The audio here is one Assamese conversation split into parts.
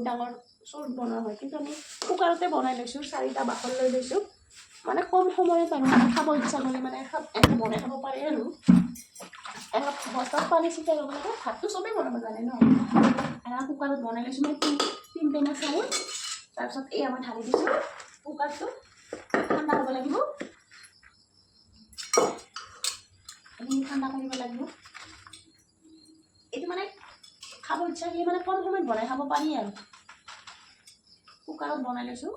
ডাঙৰ চৰুত বনোৱা হয়, কিন্তু আমি কুকাৰতে বনাই লৈছোঁ। 4টা বাকল লৈ লৈছোঁ, মানে কম সময়ত আৰু মানে খাব ইচ্ছা কৰিলে মানে এনেকৈ বনাই খাব পাৰে আৰু বস্তাত পানী চিটাই ল'ব লাগে। ভাতটো চবেই বনাব জানে ন। কুকাৰত বনাই লৈছোঁ মই 3 টেমা চাউল। তাৰপিছত এই মই ঢালি দিছোঁ। কুকাৰটো ঠাণ্ডা হ'ব লাগিব, ঠাণ্ডা কৰিব লাগিব। এইটো মানে খাব ইচ্ছা কৰিলে মানে কম সময়ত বনাই খাব পাৰি আৰু। কুকাৰত বনাই লৈছোঁ।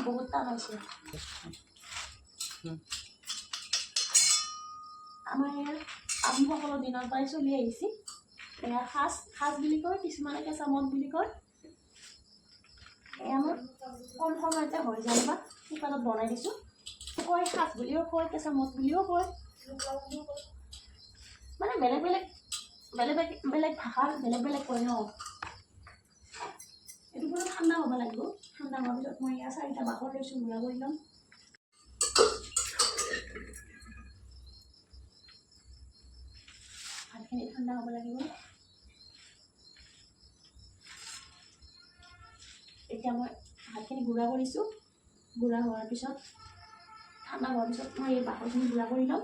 বহুত টান হৈছে। আমাৰ ইয়াৰ আহোমসকলৰ দিনৰ পৰাই চলি আহিছে। এয়া সাজ বুলি কয়, কিছুমানে কেঁচা মদ বুলি কয়। এয়া মোৰ কম সময়তে হৈ যায় বা কুকাৰত বনাই দিছোঁ। কয় সাজ বুলিও কয়, কেঁচা মদ বুলিও কয়, মানে বেলেগ ভাষাৰ বেলেগ কয় ন। এইটো পুৰা ঠাণ্ডা হ'ব লাগিব। ঠাণ্ডা হোৱাৰ পিছত মই ইয়াৰ 4টা বাকল লৈছোঁ, গুড়া কৰি ল'ম। ভাতখিনি ঠাণ্ডা হ'ব লাগিব। এতিয়া মই ভাতখিনি গুড়া কৰিছোঁ। গুড়া হোৱাৰ পিছত ঠাণ্ডা হোৱাৰ পিছত মই এই বাকলখিনি গুড়া কৰি ল'ম।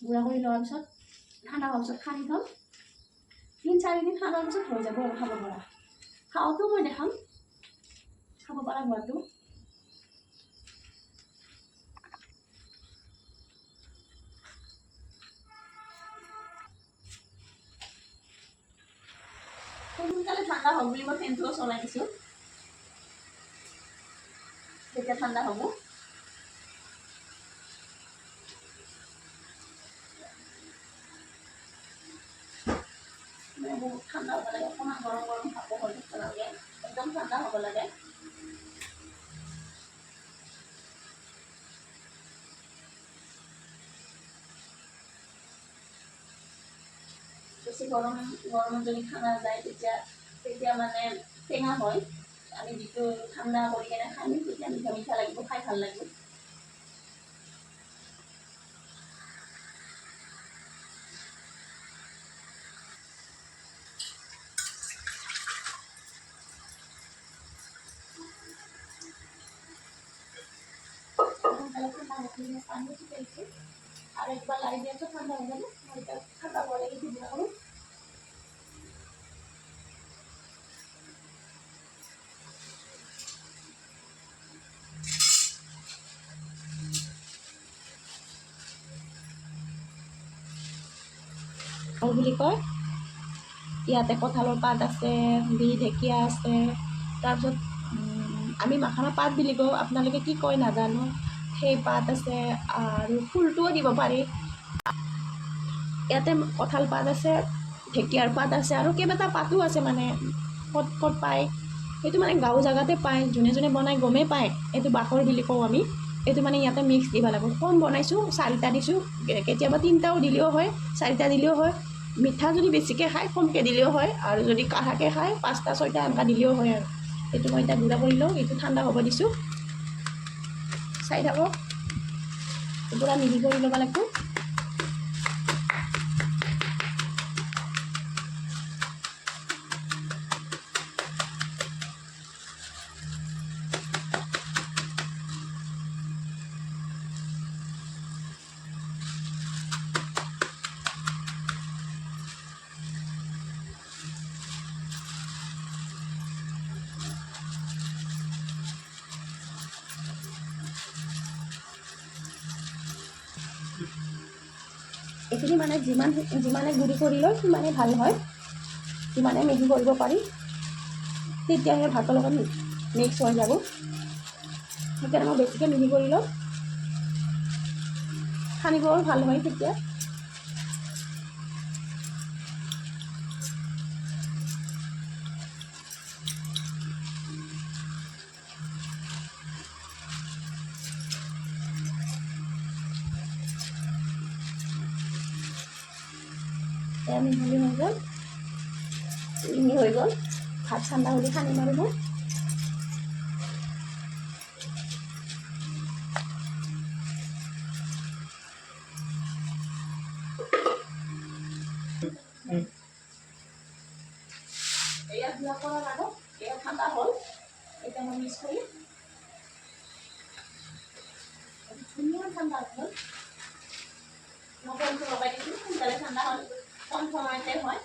গুড়া কৰি লোৱাৰ পিছত ঠাণ্ডা হোৱাৰ পিছত সানি থ'ম। 3-4 দিন ঠাণ্ডাৰ পিছত হৈ যাব আৰু খাব পৰা। খাওঁতেও মই দেখাম খাব পৰা হোৱাটো। সোনকালে ঠাণ্ডা হ'ব বুলি মই ফেনটোও চলাই দিছোঁ। যেতিয়া ঠাণ্ডা হ'ব মানে বহুত ঠাণ্ডা হ'ব লাগে। অকণমান গৰম ভাপ হৈ থাকিব লাগে, একদম ঠাণ্ডা হ'ব লাগে। বেছি গৰমত যদি খানা যায় তেতিয়া মানে টেঙা হয়। আমি যিটো ঠাণ্ডা কৰি কেনে খাই তেতিয়া মিঠা লাগিব, খাই ভাল লাগিব। পানী শুকাইছে আৰু একবাৰ লাৰি দিয়াটো ঠাণ্ডা হৈ যাব। মই এতিয়া ঠাণ্ডা হোৱা লাগি গুড়া কৰোঁ। বুলি কয়, ইয়াতে কঁঠালৰ পাত আছে, বিৰি ঢেকীয়া আছে, তাৰপিছত আমি মাখানা পাত বুলি কওঁ, আপোনালোকে কি কয় নাজানো। সেই পাত আছে আৰু ফুলটোও দিব পাৰি। ইয়াতে কঁঠাল পাত আছে, ঢেকীয়াৰ পাত আছে আৰু কেইবাটা পাতো আছে, মানে ক'ত পায় সেইটো মানে গাঁও জেগাতে পায়। যোনে বনাই গমেই পায়। এইটো বাখৰ বুলি কওঁ আমি। এইটো মানে ইয়াতে মিক্স দিব লাগিব। কম বনাইছোঁ, 4টা দিছোঁ, কেতিয়াবা 3টাও দিলেও হয়, 4টা দিলেও হয়। মিঠা যদি বেছিকৈ খায় কমকৈ দিলেও হয়, আৰু যদি কাঢ়াকৈ খায় 5টা-6টা এনেকুৱা দিলেও হয় আৰু। এইটো মই এতিয়া গুড়া কৰি লওঁ। এইটো ঠাণ্ডা হ'ব দিছোঁ। চাই থাকক, পূৰা মিহি কৰি ল'ব লাগিব। এইখিনি মানে যিমানে গুড়ি কৰি লয় সিমানে ভাল হয়, যিমানে মিহি কৰিব পাৰি তেতিয়াহে ভাতৰ লগত মিক্স হৈ যাব। সেইকাৰণে মই বেছিকৈ মিহি কৰি লওঁ, সানিবও ভাল হয় তেতিয়া। মিহলি হৈ গ'ল, ভাত ঠাণ্ডা হ'লে সানি মাৰিব। গুড়া কৰাৰ আগত এয়া ঠাণ্ডা হ'ল এতিয়া মই মিক্স কৰিম ধুনীয়া ঠাণ্ডা হ'ল মই ফোনটো লগাই দিছোঁ সোনকালে ঠাণ্ডা হ'ল কম সময়তে হয়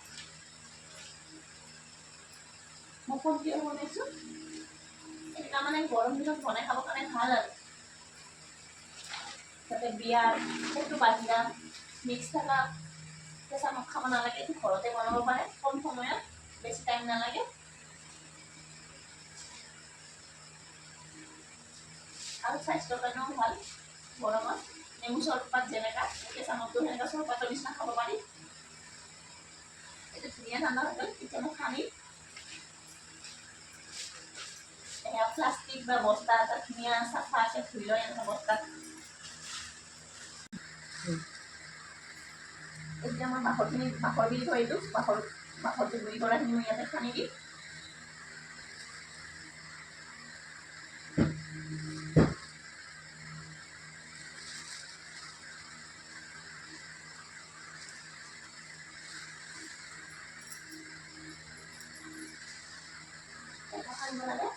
মই ফোন কিয় বনাইছোঁ এটা মানে গৰম দিনত বনাই খাবৰ কাৰণে ভাল আৰু যাতে বিয়াৰ সেইটো বাহিৰা মিক্স থকা কেঁচা মাছ খাব নালাগে এইটো ঘৰতে বনাব পাৰে কম সময়ত বেছি টাইম নালাগে আৰু স্বাস্থ্যৰ কাৰণেও ভাল গৰমত নেমু চৰপাত যেনেকা কেঁচা মাছটো সেনেকা চৰপাতৰ নিচিনা খাব পাৰি এইটো ধুনীয়া ঠাণ্ডা হৈ গ'ল এতিয়া মই খানি এয়া প্লাষ্টিক বা বস্তা এটা ধুনীয়া চাফাকৈ ধুই লয় এনেকুৱা বস্তাত এতিয়া মই বাখৰ বুলি থৈ দিওঁ বাখৰটো গুড়ি কৰাখিনি মই ইয়াতে সানি দিম এটা সানিব লাগে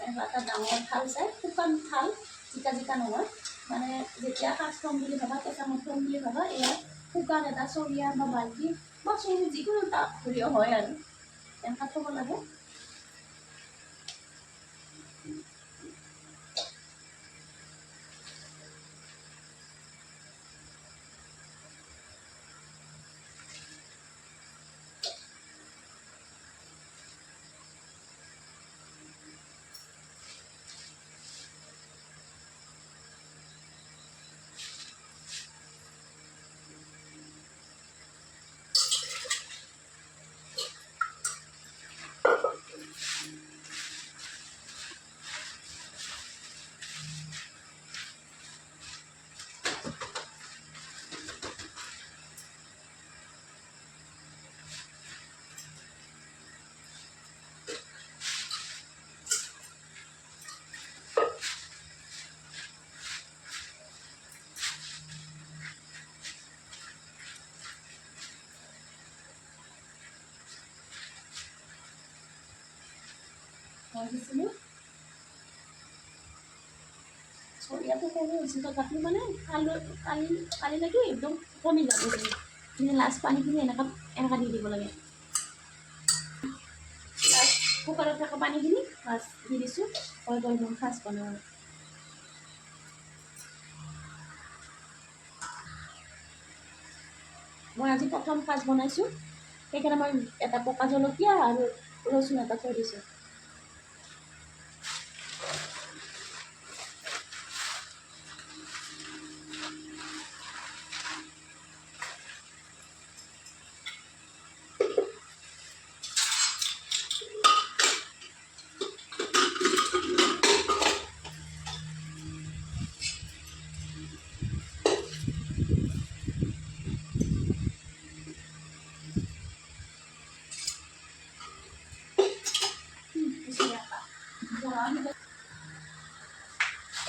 এটা ডাঙৰ থাল চাই শুকান থাল জিকা নহয় মানে যেতিয়া সাজ থ'ম বুলি ভাবা কেঁচা মাছ থ'ম বুলি ভাবা এয়া শুকান এটা চৰিয়া বা বাল্টি বা চৰি যিকোনো এটা সৰিয়হ হয় আৰু এনেকুৱা থ'ব লাগে দিছিলোঁ চৰিয়াটো সৰু হৈছিল তথাপিও মানে কালিলৈকে একদম কমি যাব মানে লাষ্ট পানীখিনি এনেকুৱা দি দিব লাগে লাষ্ট কুকাৰত থকা পানীখিনি ফাৰ্ষ্ট দি দিছোঁ হৈ গ'ল মোৰ ফাৰ্ষ্ট বনাওঁ মই আজি প্ৰথম সাজ বনাইছোঁ সেইকাৰণে মই এটা পকা জলকীয়া আৰু ৰচুন এটা থৈ দিছোঁ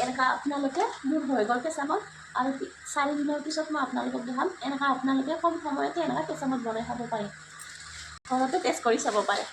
এনেকুৱা আপোনালোকে মোৰ হৈ গ'ল কেঁচা মাছ আৰু 4 দিনৰ পিছত মই আপোনালোকক দেখাম। এনেকুৱা আপোনালোকে কম সময়তে এনেকুৱা কেঁচা মদ বনাই খাব পাৰে, ঘৰতে টেষ্ট কৰি চাব পাৰে।